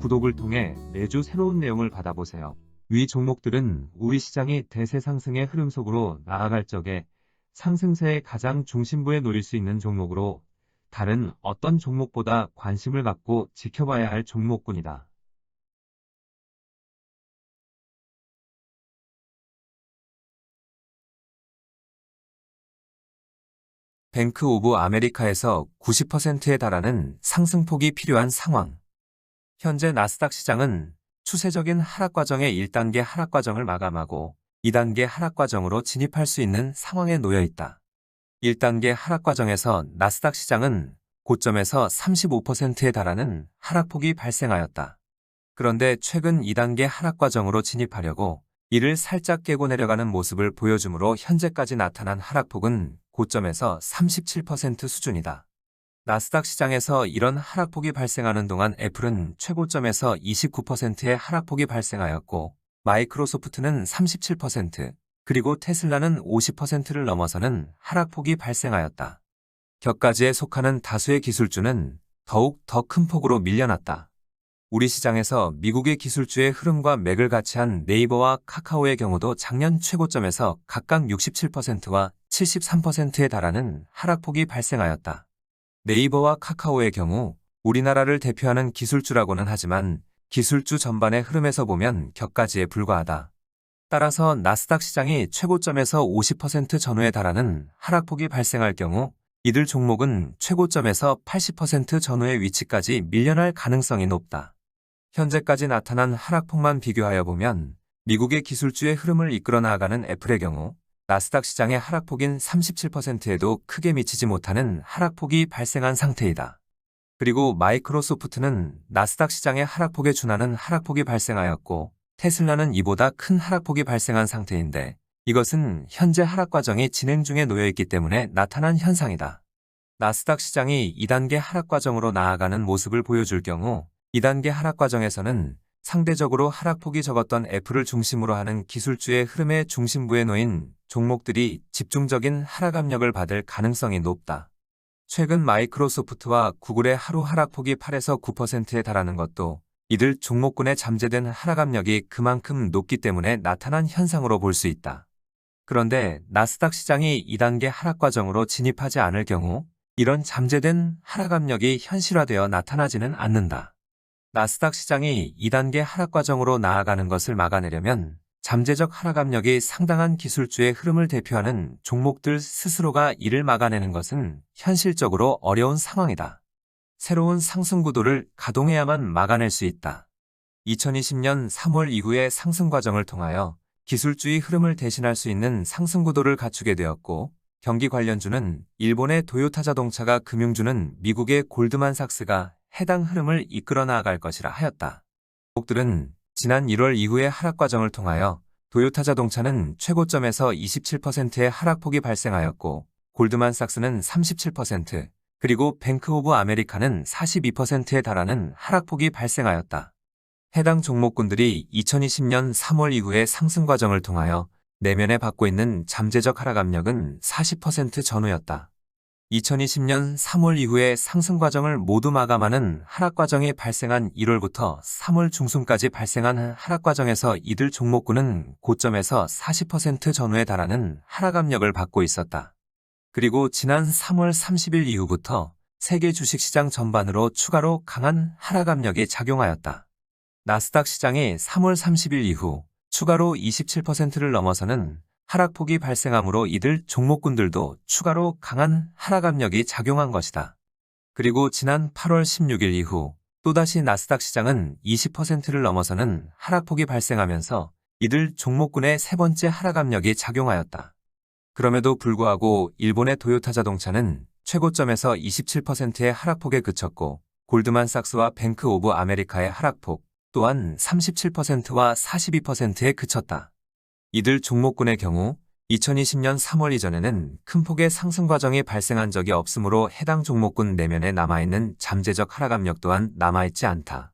구독을 통해 매주 새로운 내용을 받아보세요. 위 종목들은 우리 시장이 대세 상승의 흐름 속으로 나아갈 적에 상승세의 가장 중심부에 놓일 수 있는 종목으로 다른 어떤 종목보다 관심을 갖고 지켜봐야 할 종목군이다. 뱅크 오브 아메리카에서 90%에 달하는 상승폭이 필요한 상황. 현재 나스닥 시장은 추세적인 하락 과정의 1단계 하락 과정을 마감하고 2단계 하락 과정으로 진입할 수 있는 상황에 놓여 있다. 1단계 하락 과정에서 나스닥 시장은 고점에서 35%에 달하는 하락폭이 발생하였다. 그런데 최근 2단계 하락 과정으로 진입하려고 이를 살짝 깨고 내려가는 모습을 보여주므로 현재까지 나타난 하락폭은 고점에서 37% 수준이다. 나스닥 시장에서 이런 하락폭이 발생하는 동안 애플은 최고점에서 29%의 하락폭이 발생하였고 마이크로소프트는 37%, 그리고 테슬라는 50%를 넘어서는 하락폭이 발생하였다. 격가지에 속하는 다수의 기술주는 더욱 더 큰 폭으로 밀려났다. 우리 시장에서 미국의 기술주의 흐름과 맥을 같이 한 네이버와 카카오의 경우도 작년 최고점에서 각각 67%와 73%에 달하는 하락폭이 발생하였다. 네이버와 카카오의 경우 우리나라를 대표하는 기술주라고는 하지만 기술주 전반의 흐름에서 보면 격가지에 불과하다. 따라서 나스닥 시장이 최고점에서 50% 전후에 달하는 하락폭이 발생할 경우 이들 종목은 최고점에서 80% 전후의 위치까지 밀려날 가능성이 높다. 현재까지 나타난 하락폭만 비교하여 보면 미국의 기술주의 흐름을 이끌어 나아가는 애플의 경우 나스닥 시장의 하락폭인 37%에도 크게 미치지 못하는 하락폭이 발생한 상태이다. 그리고 마이크로소프트는 나스닥 시장의 하락폭에 준하는 하락폭이 발생하였고 테슬라는 이보다 큰 하락폭이 발생한 상태인데 이것은 현재 하락 과정이 진행 중에 놓여 있기 때문에 나타난 현상이다. 나스닥 시장이 2단계 하락 과정으로 나아가는 모습을 보여줄 경우 2단계 하락 과정에서는 상대적으로 하락폭이 적었던 애플을 중심으로 하는 기술주의 흐름의 중심부에 놓인 종목들이 집중적인 하락 압력을 받을 가능성이 높다. 최근 마이크로소프트와 구글의 하루 하락폭이 8에서 9%에 달하는 것도 이들 종목군의 잠재된 하락 압력이 그만큼 높기 때문에 나타난 현상으로 볼 수 있다. 그런데 나스닥 시장이 2단계 하락 과정으로 진입하지 않을 경우 이런 잠재된 하락 압력이 현실화되어 나타나지는 않는다. 나스닥 시장이 2단계 하락 과정으로 나아가는 것을 막아내려면 잠재적 하락 압력이 상당한 기술주의 흐름을 대표하는 종목들 스스로가 이를 막아내는 것은 현실적으로 어려운 상황이다. 새로운 상승 구도를 가동해야만 막아낼 수 있다. 2020년 3월 이후의 상승 과정을 통하여 기술주의 흐름을 대신할 수 있는 상승 구도를 갖추게 되었고 경기 관련주는 일본의 도요타 자동차가 금융주는 미국의 골드만삭스가 해당 흐름을 이끌어 나아갈 것이라 하였다. 종목들은 지난 1월 이후의 하락 과정을 통하여 도요타 자동차는 최고점에서 27%의 하락폭이 발생하였고 골드만삭스는 37%, 그리고 뱅크 오브 아메리카는 42%에 달하는 하락폭이 발생하였다. 해당 종목군들이 2020년 3월 이후의 상승 과정을 통하여 내면에 받고 있는 잠재적 하락 압력은 40% 전후였다. 2020년 3월 이후의 상승 과정을 모두 마감하는 하락 과정이 발생한 1월부터 3월 중순까지 발생한 하락 과정에서 이들 종목군은 고점에서 40% 전후에 달하는 하락 압력을 받고 있었다. 그리고 지난 3월 30일 이후부터 세계 주식시장 전반으로 추가로 강한 하락 압력이 작용하였다. 나스닥 시장이 3월 30일 이후 추가로 27%를 넘어서는 하락폭이 발생하므로 이들 종목군들도 추가로 강한 하락 압력이 작용한 것이다. 그리고 지난 8월 16일 이후 또다시 나스닥 시장은 20%를 넘어서는 하락폭이 발생하면서 이들 종목군의 세 번째 하락 압력이 작용하였다. 그럼에도 불구하고 일본의 도요타 자동차는 최고점에서 27%의 하락폭에 그쳤고 골드만삭스와 뱅크 오브 아메리카의 하락폭 또한 37%와 42%에 그쳤다. 이들 종목군의 경우 2020년 3월 이전에는 큰 폭의 상승 과정이 발생한 적이 없으므로 해당 종목군 내면에 남아있는 잠재적 하락 압력 또한 남아있지 않다.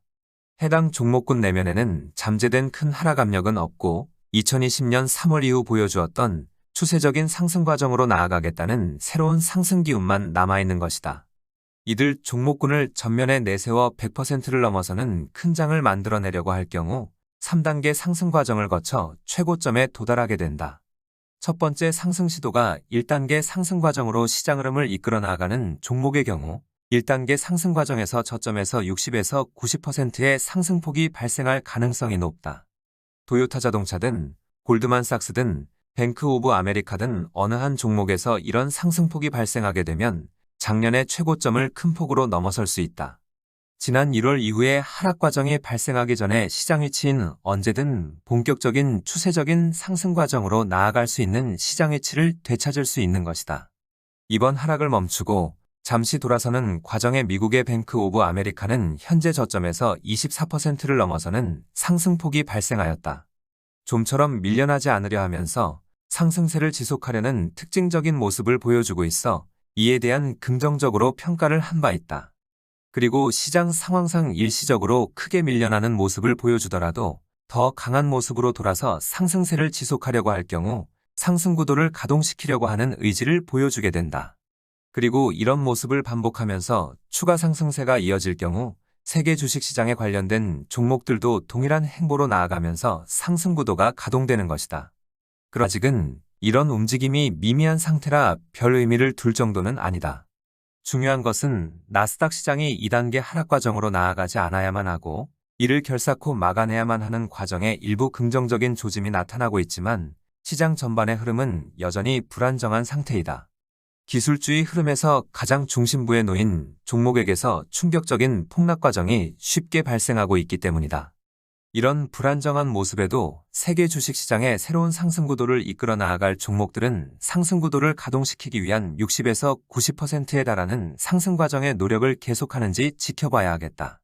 해당 종목군 내면에는 잠재된 큰 하락 압력은 없고 2020년 3월 이후 보여주었던 추세적인 상승 과정으로 나아가겠다는 새로운 상승 기운만 남아있는 것이다. 이들 종목군을 전면에 내세워 100%를 넘어서는 큰 장을 만들어내려고 할 경우 3단계 상승 과정을 거쳐 최고점에 도달하게 된다. 첫 번째 상승 시도가 1단계 상승 과정으로 시장 흐름을 이끌어 나가는 종목의 경우 1단계 상승 과정에서 저점에서 60에서 90%의 상승폭이 발생할 가능성이 높다. 도요타 자동차든 골드만삭스든 뱅크 오브 아메리카 등 어느 한 종목에서 이런 상승폭이 발생하게 되면 작년의 최고점을 큰 폭으로 넘어설 수 있다. 지난 1월 이후에 하락 과정이 발생하기 전에 시장 위치인 언제든 본격적인 추세적인 상승 과정으로 나아갈 수 있는 시장 위치를 되찾을 수 있는 것이다. 이번 하락을 멈추고 잠시 돌아서는 과정의 미국의 뱅크 오브 아메리카는 현재 저점에서 24%를 넘어서는 상승폭이 발생하였다. 좀처럼 밀려나지 않으려 하면서 상승세를 지속하려는 특징적인 모습을 보여주고 있어 이에 대한 긍정적으로 평가를 한 바 있다. 그리고 시장 상황상 일시적으로 크게 밀려나는 모습을 보여주더라도 더 강한 모습으로 돌아서 상승세를 지속하려고 할 경우 상승 구도를 가동시키려고 하는 의지를 보여주게 된다. 그리고 이런 모습을 반복하면서 추가 상승세가 이어질 경우 세계 주식시장에 관련된 종목들도 동일한 행보로 나아가면서 상승 구도가 가동되는 것이다. 그러나 아직은 이런 움직임이 미미한 상태라 별 의미를 둘 정도는 아니다. 중요한 것은 나스닥 시장이 2단계 하락 과정으로 나아가지 않아야만 하고 이를 결사코 막아내야만 하는 과정에 일부 긍정적인 조짐이 나타나고 있지만 시장 전반의 흐름은 여전히 불안정한 상태이다. 기술주의 흐름에서 가장 중심부에 놓인 종목에게서 충격적인 폭락 과정이 쉽게 발생하고 있기 때문이다. 이런 불안정한 모습에도 세계 주식시장의 새로운 상승 구도를 이끌어 나아갈 종목들은 상승 구도를 가동시키기 위한 60에서 90%에 달하는 상승 과정의 노력을 계속하는지 지켜봐야 하겠다.